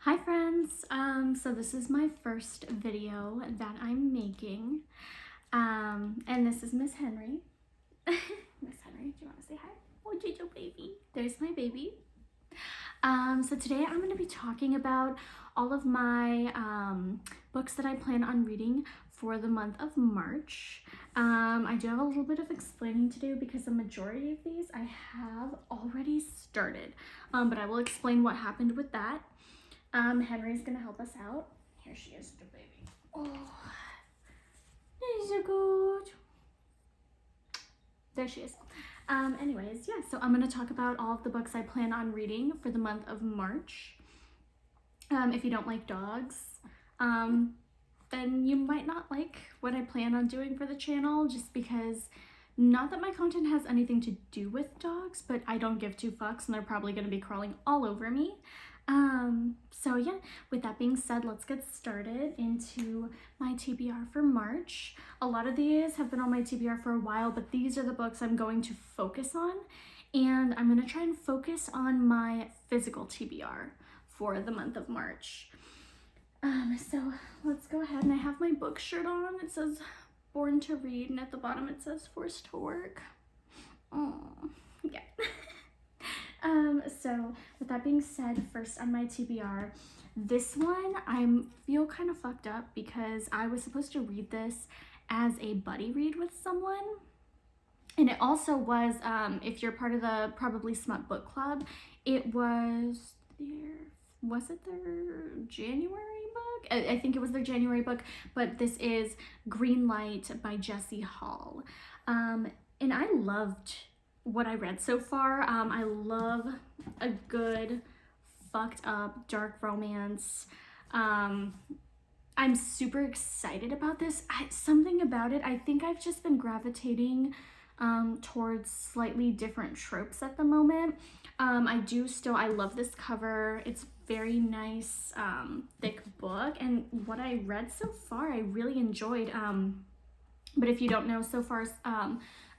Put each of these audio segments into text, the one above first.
Hi friends, so this is my first video that I'm making, and this is Miss Henry. Miss Henry, do you want to say hi? Oh, Jojo baby. There's my baby. So today I'm going to be talking about all of my books that I plan on reading for the month of March. I do have a little bit of explaining to do because the majority of these I have already started, but I will explain what happened with that. Henry's gonna help us out. Here she is, the baby. Oh, she's so good. There she is. Anyways, yeah, so I'm gonna talk about all of the books I plan on reading for the month of March. If you don't like dogs, then you might not like what I plan on doing for the channel, just because, not that my content has anything to do with dogs, but I don't give two fucks and they're probably gonna be crawling all over me. So yeah, with that being said, let's get started into my TBR for March. A lot of these have been on my TBR for a while, but these are the books I'm going to focus on, and I'm going to try and focus on my physical TBR for the month of March. So let's go ahead, and I have my book shirt on. It says Born to Read, and at the bottom it says Forced to Work. Oh, yeah. So with that being said, first on my TBR, this one I feel kind of fucked up because I was supposed to read this as a buddy read with someone. And it also was, if you're part of the Probably Smut Book Club, it was their January book? I think it was their January book, but this is Green Light by Jessie Hall. And I loved what I read so far. I love a good fucked up dark romance. I'm super excited about this. Something about it, I think I've just been gravitating towards slightly different tropes at the moment. I love this cover. It's very nice, thick book, and what I read so far I really enjoyed. But if you don't know, so far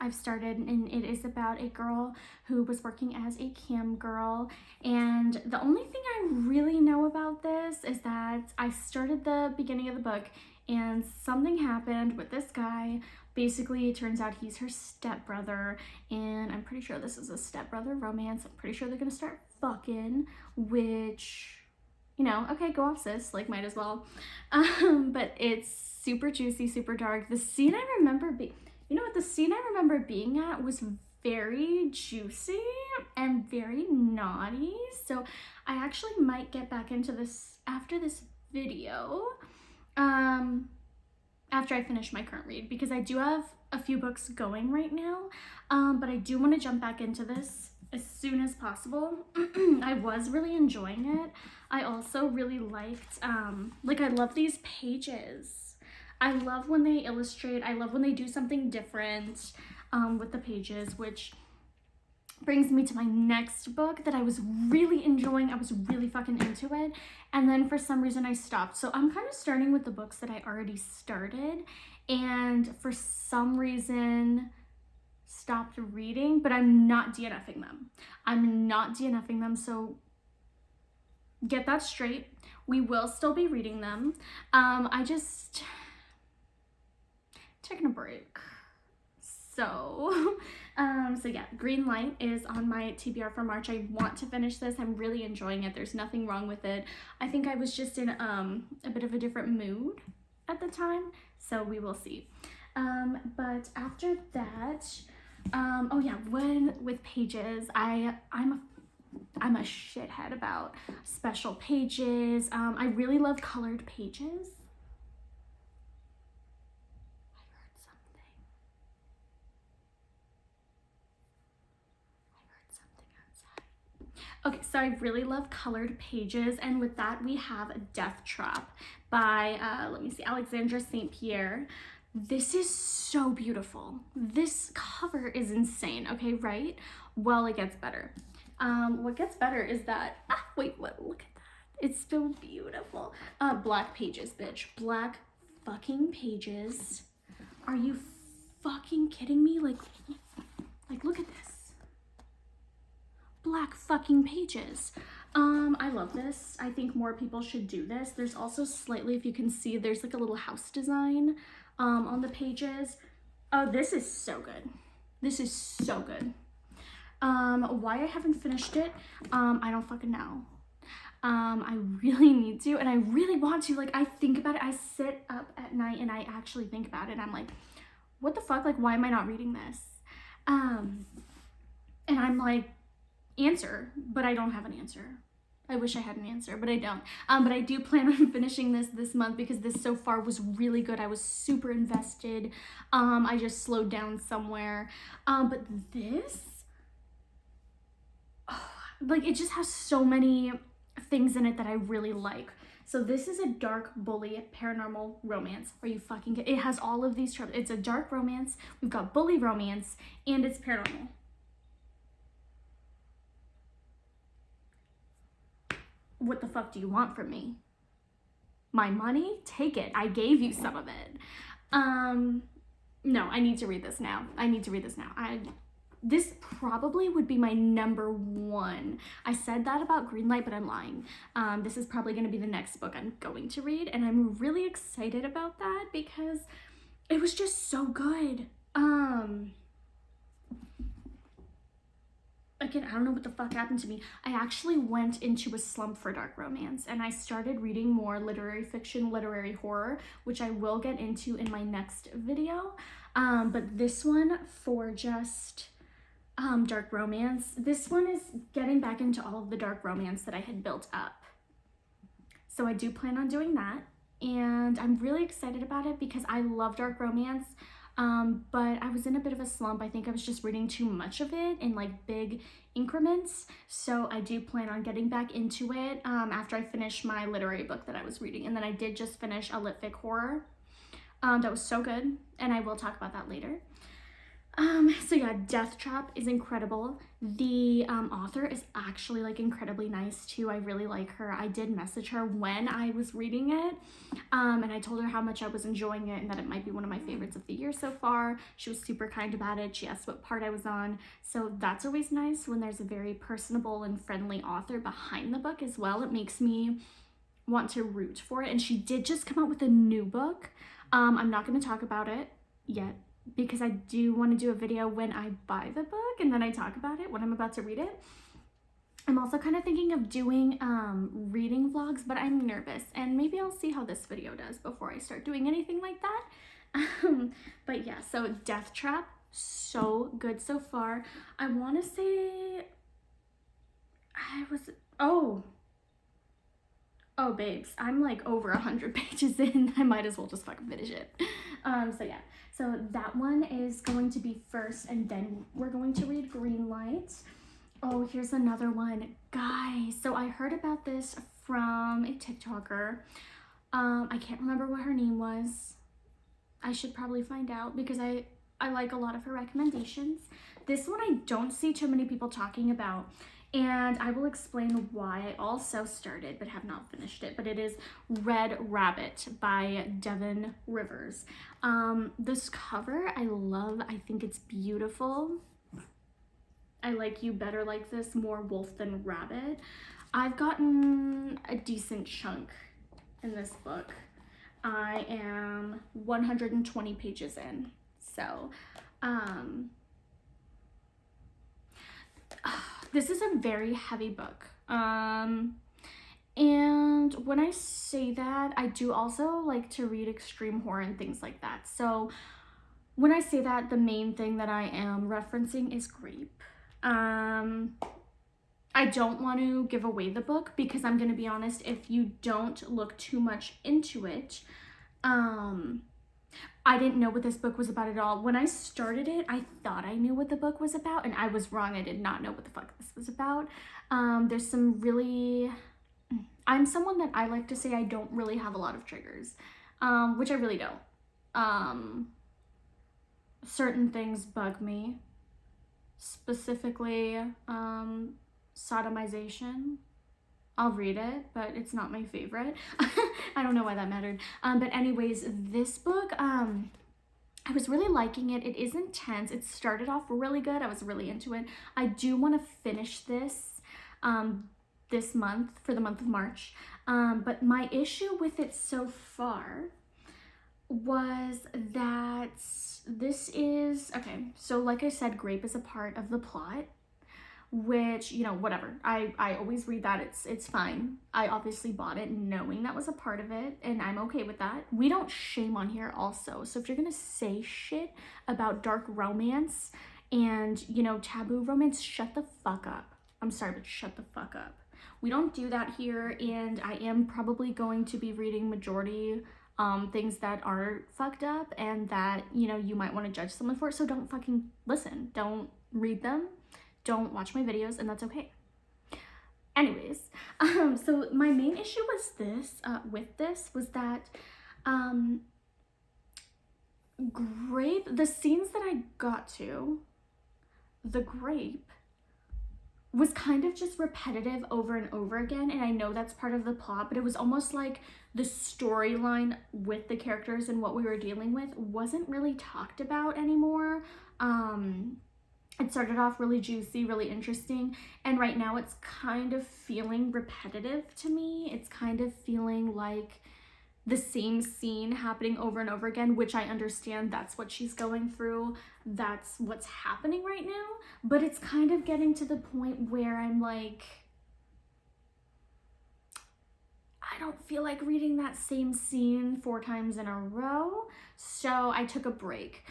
I've started, and it is about a girl who was working as a cam girl, and the only thing I really know about this is that I started the beginning of the book and something happened with this guy. Basically, it turns out he's her stepbrother, and I'm pretty sure this is a stepbrother romance. I'm pretty sure they're gonna start fucking, which, you know, okay, go off sis, like, might as well. But it's super juicy, super dark. The scene I remember being at was very juicy and very naughty. So I actually might get back into this after this video, after I finish my current read, because I do have a few books going right now, but I do want to jump back into this as soon as possible. I was really enjoying it. I also really liked, I love these pages. I love when they illustrate. I love when they do something different with the pages, which brings me to my next book that I was really enjoying. I was really fucking into it, and then for some reason I stopped. So I'm kind of starting with the books that I already started and for some reason stopped reading, but I'm not DNFing them. So get that straight. We will still be reading them. I just taking a break. So yeah, Green Light is on my TBR for March. I want to finish this. I'm really enjoying it. There's nothing wrong with it. I think I was just in a bit of a different mood at the time, so we will see. But after that, oh yeah, with pages, I'm a shithead about special pages. I really love colored pages. Okay, so I really love colored pages, and with that we have Death Trap by, Alexandra St. Pierre. This is so beautiful. This cover is insane, okay, right? Well, it gets better. What gets better is that, look at that. It's so beautiful. Black pages, bitch. Black fucking pages. Are you fucking kidding me? Like, look at this. Black fucking pages. I love this. I think more people should do this. There's also slightly, if you can see, there's like a little house design on the pages. Oh, this is so good. This is so good. Why I haven't finished it, I don't fucking know. I really need to, and I really want to. Like, I think about it. I sit up at night and I actually think about it. I'm like, what the fuck? Like, why am I not reading this? And I'm like, answer, but I don't have an answer. I wish I had an answer, but I don't. But I do plan on finishing this month because this so far was really good. I was super invested. I just slowed down somewhere. But this, oh, like, it just has so many things in it that I really like. So this is a dark bully paranormal romance. Are you fucking kidding? It has all of these tropes. It's a dark romance. We've got bully romance, and it's paranormal. What the fuck do you want from me? My money? Take it. I gave you some of it. No, I need to read this now. This probably would be my number one. I said that about Greenlight, but I'm lying. This is probably going to be the next book I'm going to read, and I'm really excited about that because it was just so good. Again, I don't know what the fuck happened to me. I actually went into a slump for dark romance, and I started reading more literary fiction, literary horror, which I will get into in my next video. But this one for just dark romance, this one is getting back into all of the dark romance that I had built up. So I do plan on doing that, and I'm really excited about it because I love dark romance. But I was in a bit of a slump. I think I was just reading too much of it in like big increments. So I do plan on getting back into it after I finish my literary book that I was reading. And then I did just finish a lit fic horror that was so good, and I will talk about that later. So yeah, Death Trap is incredible. The author is actually like incredibly nice too. I really like her. I did message her when I was reading it, and I told her how much I was enjoying it and that it might be one of my favorites of the year so far. She was super kind about it. She asked what part I was on. So that's always nice when there's a very personable and friendly author behind the book as well. It makes me want to root for it. And she did just come out with a new book. I'm not going to talk about it yet, because I do want to do a video when I buy the book and then I talk about it when I'm about to read it. I'm also kind of thinking of doing reading vlogs, but I'm nervous, and maybe I'll see how this video does before I start doing anything like that. But yeah, so Death Trap, so good so far. I want to say oh babes, I'm like over 100 pages in. I might as well just fucking finish it. So yeah, so that one is going to be first, and then we're going to read Greenlight. Oh, here's another one, guys. So I heard about this from a TikToker. I can't remember what her name was. I should probably find out because I like a lot of her recommendations. This one I don't see too many people talking about, and I will explain why. I also started but have not finished it, but it is Red Rabbit by Devin Rivers. This cover I love. I think it's beautiful. I like You Better Like This, more wolf than rabbit. I've gotten a decent chunk in this book. I am 120 pages in, so this is a very heavy book. And when I say that, I do also like to read extreme horror and things like that. So when I say that, the main thing that I am referencing is Grape. I don't want to give away the book because I'm going to be honest, if you don't look too much into it, I didn't know what this book was about at all. When I started it, I thought I knew what the book was about, and I was wrong. I did not know what the fuck this was about. There's some really... I'm someone that I like to say I don't really have a lot of triggers, which I really don't. Certain things bug me. Specifically, sodomization. I'll read it, but it's not my favorite. I don't know why that mattered. But anyways, this book, I was really liking it. It is intense. It started off really good. I was really into it. I do want to finish this this month, for the month of March. But my issue with it so far was that this is, okay, so like I said, grape is a part of the plot, which, you know, whatever. I always read that. It's fine. I obviously bought it knowing that was a part of it, and I'm okay with that. We don't shame on here also. So if you're gonna say shit about dark romance and, you know, taboo romance, shut the fuck up. I'm sorry, but shut the fuck up. We don't do that here, and I am probably going to be reading majority things that are fucked up and that, you know, you might want to judge someone for. So don't fucking listen. Don't read them. Don't watch my videos, and that's okay. Anyways, so my main issue was this, was that grape, the scenes that I got to, the grape was kind of just repetitive over and over again, and I know that's part of the plot, but it was almost like the storyline with the characters and what we were dealing with wasn't really talked about anymore. It started off really juicy, really interesting, and right now it's kind of feeling repetitive to me. It's kind of feeling like the same scene happening over and over again, which I understand that's what she's going through. That's what's happening right now, but it's kind of getting to the point where I'm like, I don't feel like reading that same scene 4 times in a row, so I took a break.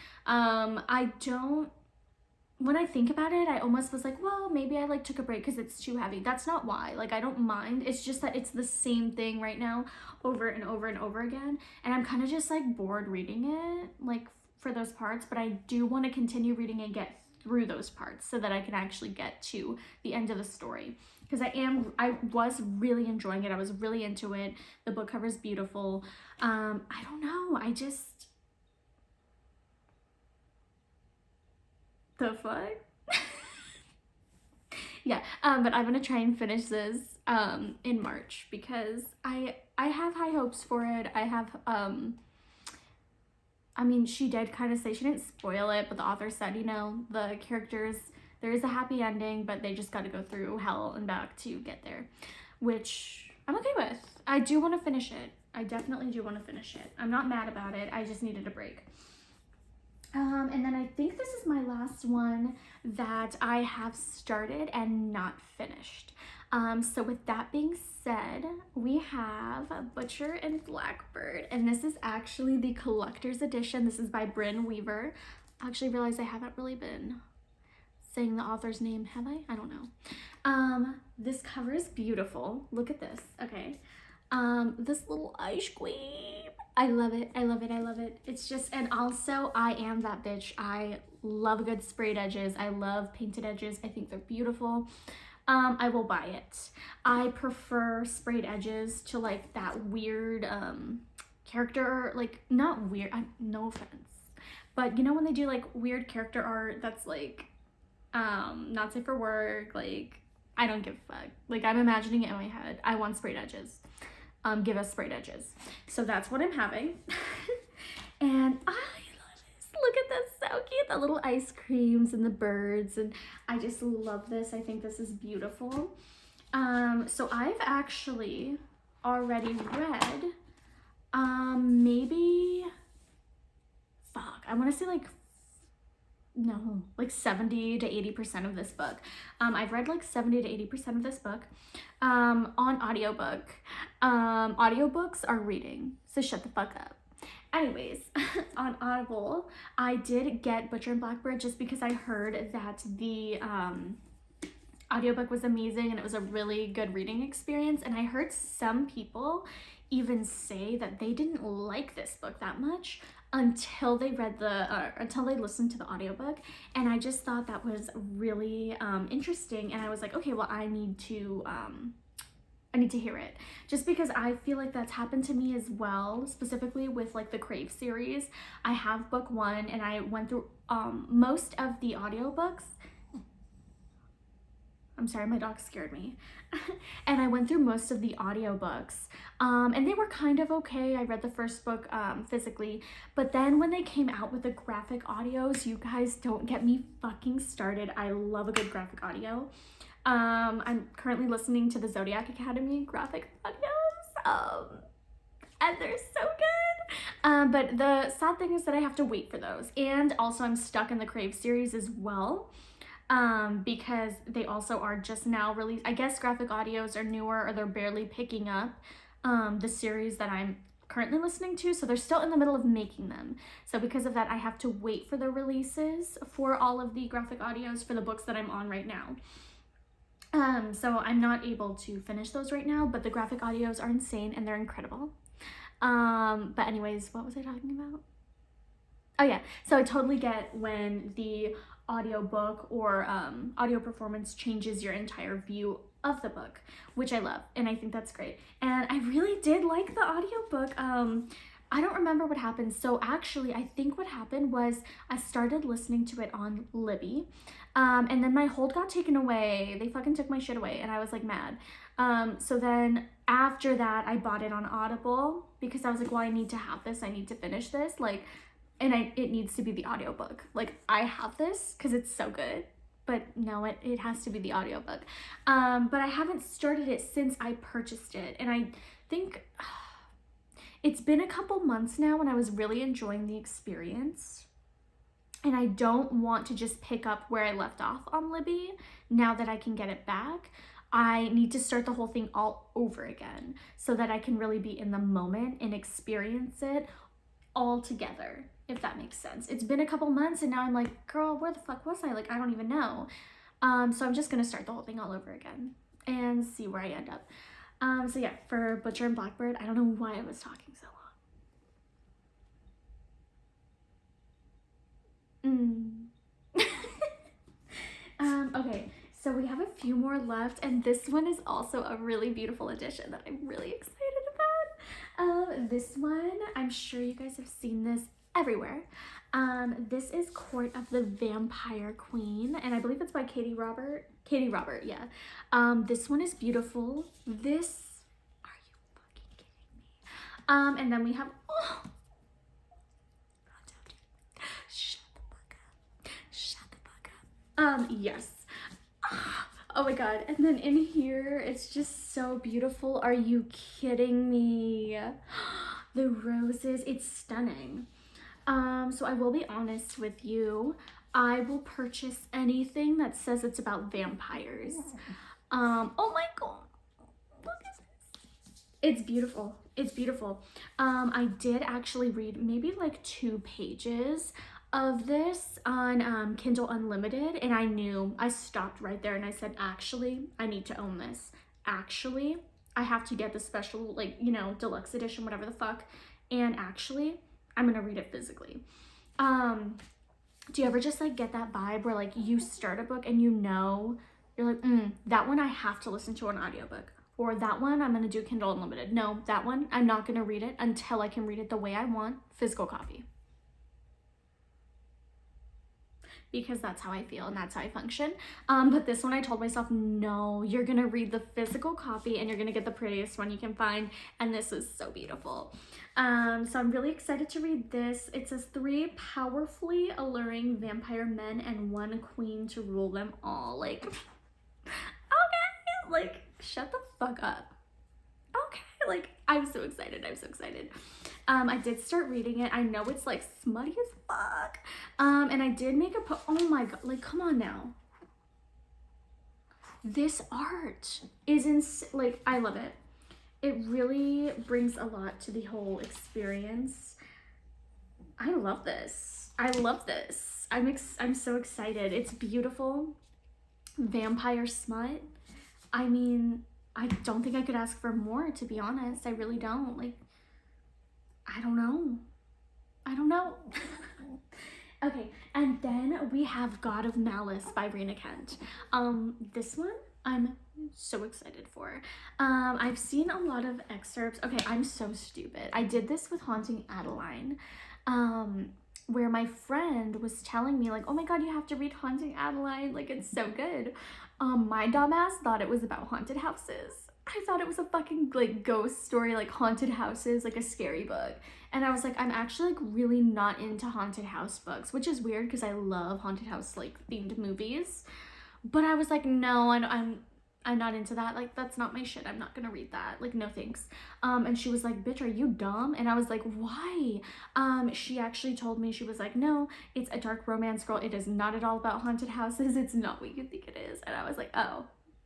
When I think about it, I almost was like, well, maybe I like took a break because it's too heavy. That's not why. Like, I don't mind. It's just that it's the same thing right now over and over and over again. And I'm kind of just like bored reading it, like for those parts, but I do want to continue reading and get through those parts so that I can actually get to the end of the story. Because I was really enjoying it. I was really into it. The book cover is beautiful. I don't know. The fuck? Yeah, but I'm gonna try and finish this in March because I have high hopes for it. I mean, she did kind of say, she didn't spoil it, but the author said, you know, the characters, there is a happy ending, but they just got to go through hell and back to get there, which I'm okay with. I do want to finish it. I definitely do want to finish it. I'm not mad about it. I just needed a break. And then I think this is my last one that I have started and not finished. So with that being said, we have Butcher and Blackbird, and this is actually the collector's edition. This is by Bryn Weaver. I actually realized I haven't really been saying the author's name, have I? I don't know. This cover is beautiful. Look at this, okay. This little ice cream. I love it. I love it. I love it. It's just, and also I am that bitch. I love good sprayed edges. I love painted edges. I think they're beautiful. I will buy it. I prefer sprayed edges to like that weird character, like not weird, no offense, but you know when they do like weird character art that's like not safe for work, like I don't give a fuck. Like I'm imagining it in my head. I want sprayed edges. Give us sprayed edges. So that's what I'm having. And I love this. Look at this, so cute. The little ice creams and the birds, and I just love this. I think this is beautiful. So I've actually already read maybe, fuck, I want to say like, no, like 70 to 80% of this book. I've read like 70 to 80% of this book on audiobook. Audiobooks are reading, so shut the fuck up. Anyways, on Audible, I did get Butcher and Blackbird just because I heard that the audiobook was amazing and it was a really good reading experience. And I heard some people even say that they didn't like this book that much until they read until they listened to the audiobook. And I just thought that was really interesting. And I was like, okay, well, I need to hear it, just because I feel like that's happened to me as well, specifically with like the Crave series. I have book 1 and I went through most of the audiobooks. I'm sorry, my dog scared me. And I went through most of the audiobooks and they were kind of okay. I read the first book physically, but then when they came out with the graphic audios, you guys don't get me fucking started. I love a good graphic audio. I'm currently listening to the Zodiac Academy graphic audios, and they're so good. But the sad thing is that I have to wait for those, and also I'm stuck in the Crave series as well, because they also are just now released. I guess graphic audios are newer, or they're barely picking up the series that I'm currently listening to, so they're still in the middle of making them. So because of that, I have to wait for the releases for all of the graphic audios for the books that I'm on right now. So I'm not able to finish those right now, but the graphic audios are insane and they're incredible. But anyways, what was I talking about? Oh yeah, so I totally get when the audiobook or audio performance changes your entire view of the book, which I love, and I think that's great. And I really did like the audiobook. I don't remember what happened. So actually, I think what happened was I started listening to it on Libby, and then my hold got taken away. They fucking took my shit away, and I was like mad. So then after that, I bought it on Audible because I was like, well, I need to have this. I need to finish this. Like, and it needs to be the audiobook. Like, I have this because it's so good, but no, it has to be the audiobook. But I haven't started it since I purchased it, and I think it's been a couple months now, and I was really enjoying the experience, and I don't want to just pick up where I left off on Libby now that I can get it back. I need to start the whole thing all over again so that I can really be in the moment and experience it all together, if that makes sense. It's been a couple months, and now I'm like, girl, where the fuck was I? Like, I don't even know. So I'm just gonna start the whole thing all over again and see where I end up. So yeah, for Butcher and Blackbird, I don't know why I was talking so long. Okay, so we have a few more left, and this one is also a really beautiful edition that I'm really excited about. This one, I'm sure you guys have seen this everywhere. This is Court of the Vampire Queen, and I believe it's by Katie Robert, yeah. This one is beautiful. This, are you fucking kidding me? And then we have, oh, shut the fuck up. Shut the fuck up. Yes. Oh my god. And then in here, it's just so beautiful. Are you kidding me? The roses, it's stunning. So I will be honest with you. I will purchase anything that says it's about vampires. Oh my god. Look at this. It's beautiful. It's beautiful. I did actually read maybe like 2 pages of this on Kindle Unlimited, and I stopped right there and I said, actually, I need to own this. Actually, I have to get the special, like, you know, deluxe edition, whatever the fuck. And actually, I'm gonna read it physically. Do you ever just like get that vibe where like you start a book and you know, you're like, that one I have to listen to an audiobook, or that one I'm gonna do Kindle Unlimited. No, that one I'm not gonna read it until I can read it the way I want, physical copy. Because that's how I feel and that's how I function. But this one I told myself, no, you're gonna read the physical copy and you're gonna get the prettiest one you can find, and this is so beautiful. So I'm really excited to read this. It says 3 powerfully alluring vampire men and 1 queen to rule them all. Like, okay, like, shut the fuck up. Okay, like, I'm so excited, I'm so excited. I did start reading it. I know it's like smutty as fuck. And I did make oh my god, like, come on now. This art is like, I love it. It really brings a lot to the whole experience. I love this. I love this. I'm so excited. It's beautiful. Vampire smut. I mean, I don't think I could ask for more, to be honest. I really don't. Like, I don't know. Okay, and then we have God of Malice by Rena Kent. This one I'm so excited for. I've seen a lot of excerpts. Okay, I'm so stupid. I did this with Haunting Adeline, where my friend was telling me like, oh my god, you have to read Haunting Adeline, like, it's so good. My dumbass thought it was about haunted houses. I thought it was a fucking like ghost story, like haunted houses, like a scary book. And I was like, I'm actually like really not into haunted house books, which is weird because I love haunted house like themed movies. But I was like, no, I'm not into that. Like, that's not my shit. I'm not gonna read that. Like, no thanks. And she was like, bitch, are you dumb? And I was like, why? She actually told me, she was like, no, it's a dark romance, girl. It is not at all about haunted houses. It's not what you think it is. And I was like, oh,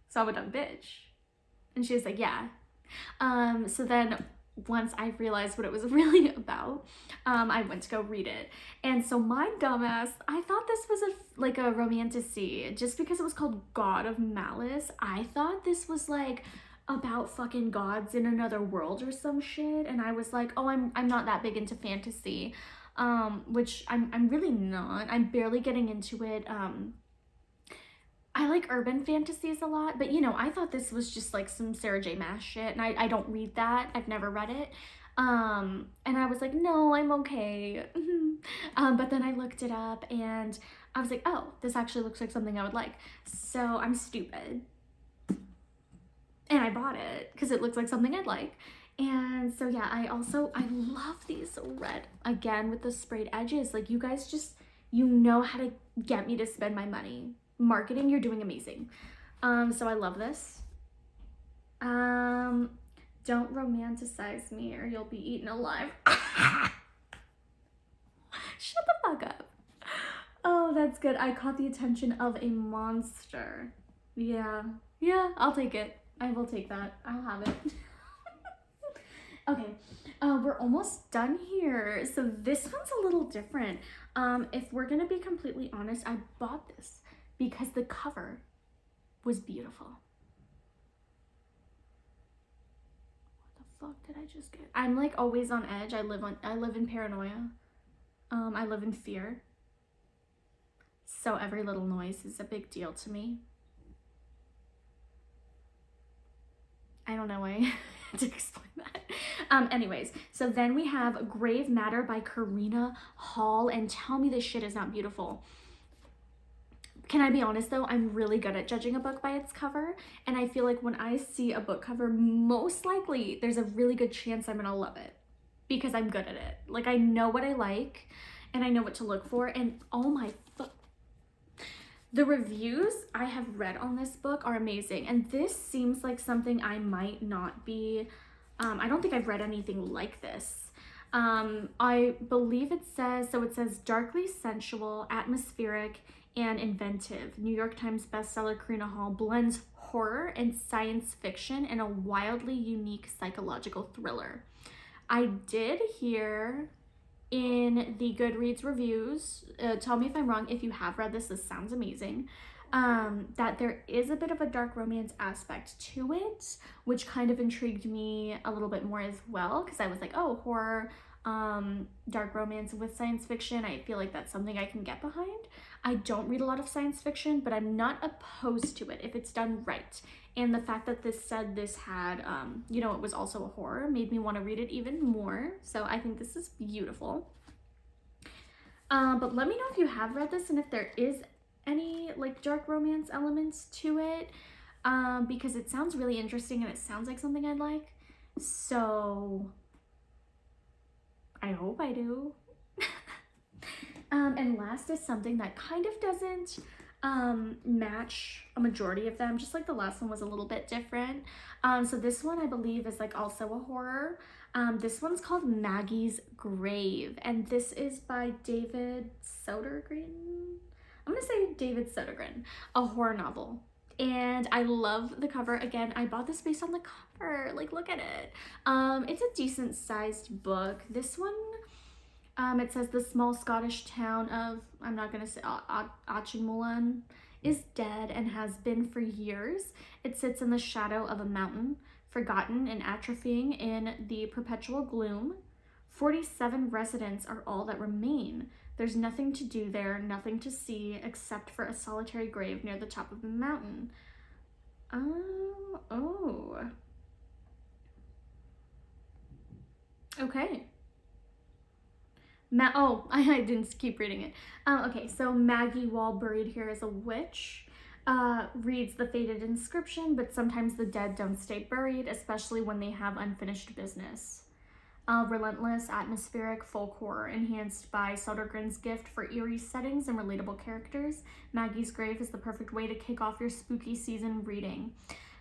so I'm a dumb bitch. And she was like, yeah. So then once I realized what it was really about, I went to go read it. And so my dumbass, I thought this was like a romantasy just because it was called God of Malice. I thought this was like about fucking gods in another world or some shit. And I was like, oh, I'm not that big into fantasy, which I'm really not. I'm barely getting into it. I like urban fantasies a lot, but you know, I thought this was just like some Sarah J Maas shit, and I don't read that. I've never read it. And I was like, no, I'm okay. But then I looked it up and I was like, oh, this actually looks like something I would like. So I'm stupid. And I bought it because it looks like something I'd like. And so yeah, I love these red, again, with the sprayed edges. Like, you guys just, you know how to get me to spend my money. Marketing, you're doing amazing. So I love this. Don't romanticize me or you'll be eaten alive. Shut the fuck up. Oh, that's good. I caught the attention of a monster. Yeah, I'll take it. I will take that. I'll have it. Okay, we're almost done here. So this one's a little different. If we're gonna be completely honest, I bought this because the cover was beautiful. What the fuck did I just get? I'm like always on edge. I live in paranoia. I live in fear. So every little noise is a big deal to me. I don't know why to explain that. Anyways, so then we have Grave Matter by Karina Hall, and tell me this shit is not beautiful. Can I be honest though? I'm really good at judging a book by its cover, and I feel like when I see a book cover, most likely there's a really good chance I'm gonna love it because I'm good at it. Like, I know what I like and I know what to look for, and oh my fuck. The reviews I have read on this book are amazing, and this seems like something I might not be, I don't think I've read anything like this. I believe it says darkly sensual, atmospheric, and inventive. New York Times bestseller Karina Hall blends horror and science fiction in a wildly unique psychological thriller. I did hear in the Goodreads reviews, tell me if I'm wrong, if you have read this sounds amazing, that there is a bit of a dark romance aspect to it, which kind of intrigued me a little bit more as well, because I was like, oh, horror, dark romance with science fiction, I feel like that's something I can get behind. I don't read a lot of science fiction, but I'm not opposed to it if it's done right. And the fact that this said this had, you know, it was also a horror made me want to read it even more. So I think this is beautiful. But let me know if you have read this and if there is any like dark romance elements to it, because it sounds really interesting and it sounds like something I'd like. So I hope I do. And last is something that kind of doesn't match a majority of them, just like the last one was a little bit different. So this one I believe is like also a horror. This one's called Maggie's Grave, and this is by David Sodergren. I'm gonna say David Sodergren, a horror novel. And I love the cover. Again, I bought this based on the cover. Like, look at it. It's a decent sized book. This one, it says the small Scottish town of, I'm not gonna say, Auchinmulan is dead and has been for years. It sits in the shadow of a mountain, forgotten and atrophying in the perpetual gloom. 47 residents are all that remain. There's nothing to do there, nothing to see, except for a solitary grave near the top of the mountain. Oh. Okay. I didn't keep reading it. Okay, so Maggie, while buried here as a witch, reads the faded inscription, but sometimes the dead don't stay buried, especially when they have unfinished business. Relentless, atmospheric, folk horror, enhanced by Sodergren's gift for eerie settings and relatable characters. Maggie's Grave is the perfect way to kick off your spooky season reading.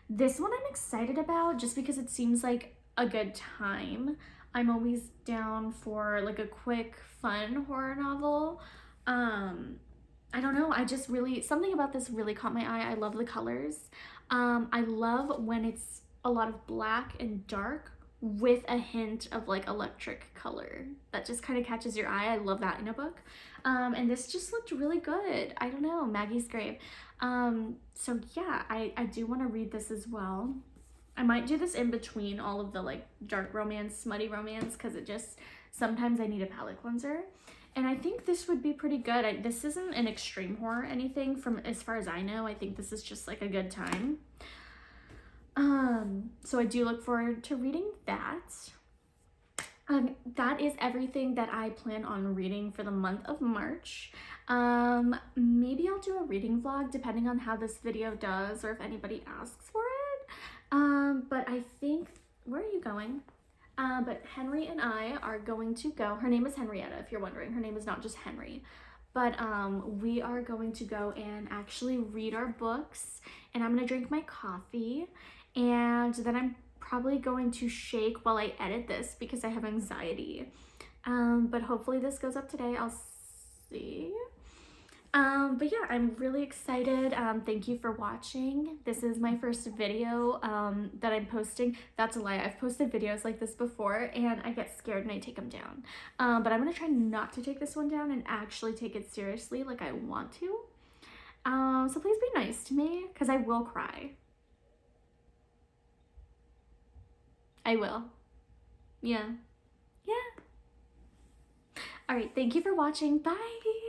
This one I'm excited about just because it seems like a good time. I'm always down for like a quick, fun horror novel. I don't know, I just really, something about this really caught my eye. I love the colors. I love when it's a lot of black and dark with a hint of like electric color. That just kind of catches your eye. I love that in a book. And this just looked really good. I don't know, Maggie's Grave. So yeah, I do want to read this as well. I might do this in between all of the like dark romance, smutty romance, because it just, sometimes I need a palate cleanser. And I think this would be pretty good. This isn't an extreme horror or anything from as far as I know. I think this is just like a good time. So I do look forward to reading that. That is everything that I plan on reading for the month of March. Maybe I'll do a reading vlog depending on how this video does or if anybody asks for it. But I think, where are you going? But Henry and I are going to go. Her name is Henrietta, if you're wondering. Her name is not just Henry. But we are going to go and actually read our books. And I'm going to drink my coffee. And then I'm probably going to shake while I edit this because I have anxiety. But hopefully this goes up today. I'll see. But yeah, I'm really excited. Thank you for watching. This is my first video that I'm posting. That's a lie. I've posted videos like this before and I get scared and I take them down. But I'm gonna try not to take this one down and actually take it seriously like I want to. So please be nice to me because I will cry. I will. Yeah. Yeah. All right, thank you for watching. Bye.